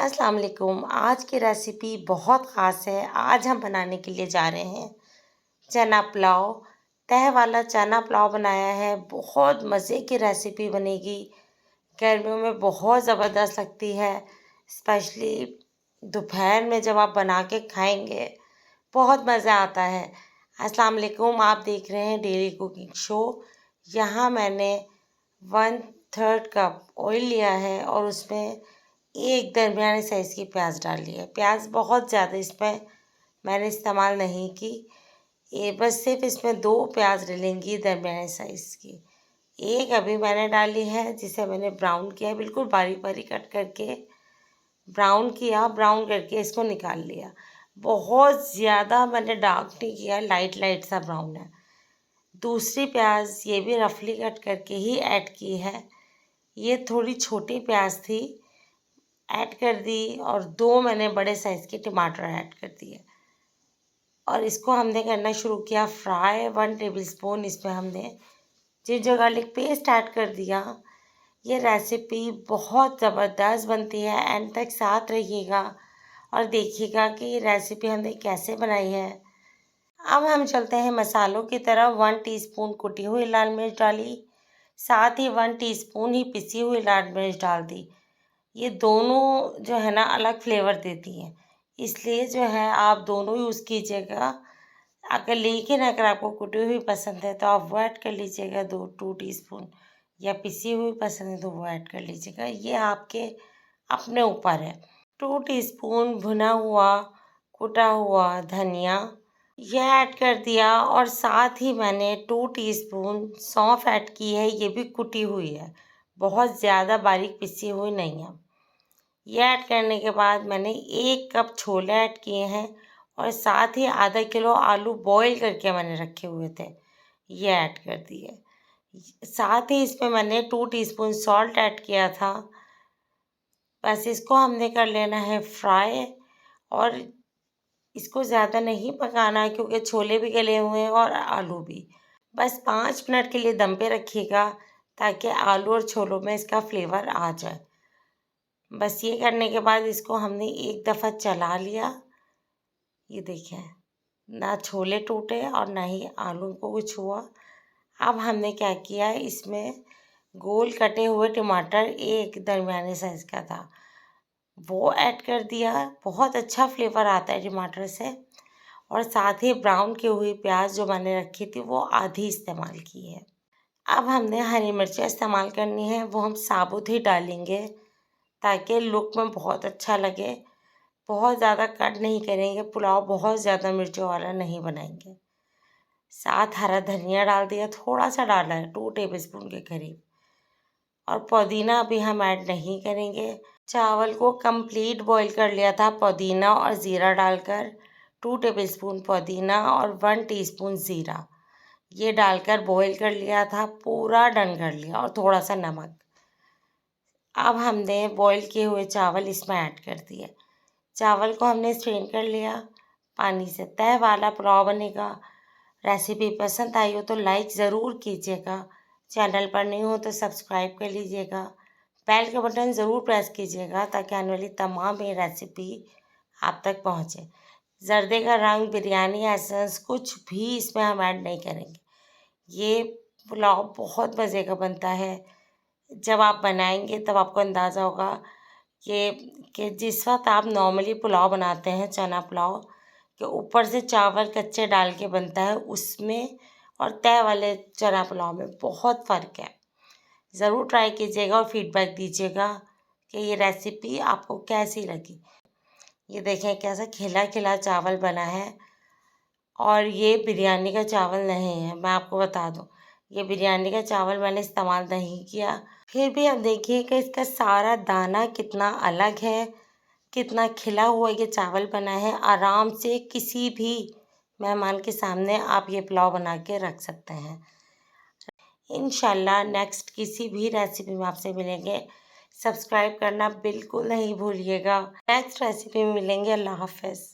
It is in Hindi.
अस्सलाम वालेकुम। आज की रेसिपी बहुत ख़ास है। आज हम बनाने के लिए जा रहे हैं चना पुलाव। तह वाला चना पुलाव बनाया है। बहुत मज़े की रेसिपी बनेगी। गर्मियों में बहुत ज़बरदस्त लगती है, स्पेशली दोपहर में जब आप बना के खाएंगे बहुत मज़ा आता है। अस्सलाम वालेकुम, आप देख रहे हैं डेली कुकिंग शो। यहाँ मैंने 1/3 कप ऑयल लिया है और उसमें एक दरमियाने साइज़ की प्याज डाली है। प्याज बहुत ज़्यादा इसमें मैंने इस्तेमाल नहीं की। ये बस सिर्फ इसमें 2 प्याज डलेंगी दरमियाने साइज़ की। एक अभी मैंने डाली है जिसे मैंने ब्राउन किया है, बिल्कुल बारीक बारीक कट करके ब्राउन किया। ब्राउन करके इसको निकाल लिया। बहुत ज़्यादा मैंने डार्क नहीं किया, लाइट लाइट सा ब्राउन है। दूसरी प्याज ये भी रफली कट करके ही ऐड की है। ये थोड़ी छोटी प्याज थी, ऐड कर दी। और 2 मैंने बड़े साइज़ के टमाटर ऐड कर दिए और इसको हमने करना शुरू किया फ्राई। 1 टेबलस्पून इसमें हमने जिंजर गार्लिक पेस्ट ऐड कर दिया। ये रेसिपी बहुत ज़बरदस्त बनती है, एंड तक साथ रहिएगा और देखिएगा कि ये रेसिपी हमने कैसे बनाई है। अब हम चलते हैं मसालों की तरफ। 1 टीस्पून कुटी हुई लाल मिर्च डाली, साथ ही 1 टीस्पून ही पिसी हुई लाल मिर्च डाल दी। ये दोनों जो है ना अलग फ्लेवर देती हैं, इसलिए जो है आप दोनों यूज़ कीजिएगा। लेकिन अगर आपको कुटी हुई पसंद है तो आप वो ऐड कर लीजिएगा 2 टीस्पून, या पिसी हुई पसंद है तो वो ऐड कर लीजिएगा। ये आपके अपने ऊपर है। 2 टीस्पून भुना हुआ कुटा हुआ धनिया ये ऐड कर दिया और साथ ही मैंने 2 टीस्पून सौंफ ऐड की है। ये भी कुटी हुई है, बहुत ज़्यादा बारीक पिसी हुई नहीं है। ये ऐड करने के बाद मैंने 1 कप छोले ऐड किए हैं और साथ ही आधा किलो आलू बॉईल करके मैंने रखे हुए थे, ये ऐड कर दिए। साथ ही इसमें मैंने 2 टीस्पून सॉल्ट ऐड किया था। बस इसको हमने कर लेना है फ्राई, और इसको ज़्यादा नहीं पकाना है क्योंकि छोले भी गले हुए हैं और आलू भी। बस 5 मिनट के लिए दम पे रखिएगा ताकि आलू और छोलों में इसका फ्लेवर आ जाए। बस ये करने के बाद इसको हमने एक दफ़ा चला लिया। ये देखें, ना छोले टूटे और ना ही आलू को कुछ हुआ। अब हमने क्या किया, इसमें गोल कटे हुए टमाटर एक दरमियाने साइज़ का था, वो ऐड कर दिया। बहुत अच्छा फ्लेवर आता है टमाटर से। और साथ ही ब्राउन की हुई प्याज जो मैंने रखी थी वो आधी इस्तेमाल की है। अब हमने हरी मिर्चें इस्तेमाल करनी है, वो हम साबुत ही डालेंगे ताकि लुक में बहुत अच्छा लगे। बहुत ज़्यादा कट नहीं करेंगे, पुलाव बहुत ज़्यादा मिर्चों वाला नहीं बनाएंगे। साथ हरा धनिया डाल दिया, थोड़ा सा डाला है, 2 टेबलस्पून के करीब। और पुदीना अभी हम ऐड नहीं करेंगे। चावल को कंप्लीट बॉईल कर लिया था पुदीना और ज़ीरा डालकर। 2 टेबलस्पून पुदीना और 1 टीस्पून ज़ीरा ये डालकर बॉईल कर लिया था, पूरा डन कर लिया, और थोड़ा सा नमक। अब हमने बॉईल किए हुए चावल इसमें ऐड कर दिए। चावल को हमने स्ट्रेन कर लिया पानी से। तह वाला पुलाव बनेगा। रेसिपी पसंद आई हो तो लाइक ज़रूर कीजिएगा। चैनल पर नहीं हो तो सब्सक्राइब कर लीजिएगा। बेल का बटन ज़रूर प्रेस कीजिएगा ताकि आने वाली तमाम ये रेसिपी आप तक पहुँचे। जर्दे का रंग, बिरयानी एसेंस कुछ भी इसमें हम ऐड नहीं करेंगे। ये पुलाव बहुत मज़े का बनता है। जब आप बनाएंगे तब आपको अंदाज़ा होगा कि जिस वक्त आप नॉर्मली पुलाव बनाते हैं चना पुलाव के ऊपर से चावल कच्चे डाल के बनता है, उसमें और तय वाले चना पुलाव में बहुत फ़र्क है। ज़रूर ट्राई कीजिएगा और फीडबैक दीजिएगा कि ये रेसिपी आपको कैसी लगी। ये देखें कैसा खिला खिला चावल बना है, और ये बिरयानी का चावल नहीं है, मैं आपको बता दूं। ये बिरयानी का चावल मैंने इस्तेमाल नहीं किया। फिर भी आप देखिए कि इसका सारा दाना कितना अलग है, कितना खिला हुआ ये चावल बना है। आराम से किसी भी मेहमान के सामने आप ये पुलाव बना के रख सकते हैं। इंशाल्लाह नेक्स्ट किसी भी रेसिपी में आपसे मिलेंगे। सब्सक्राइब करना बिल्कुल नहीं भूलिएगा। नेक्स्ट रेसिपी में मिलेंगे। अल्लाह हाफ़िज़।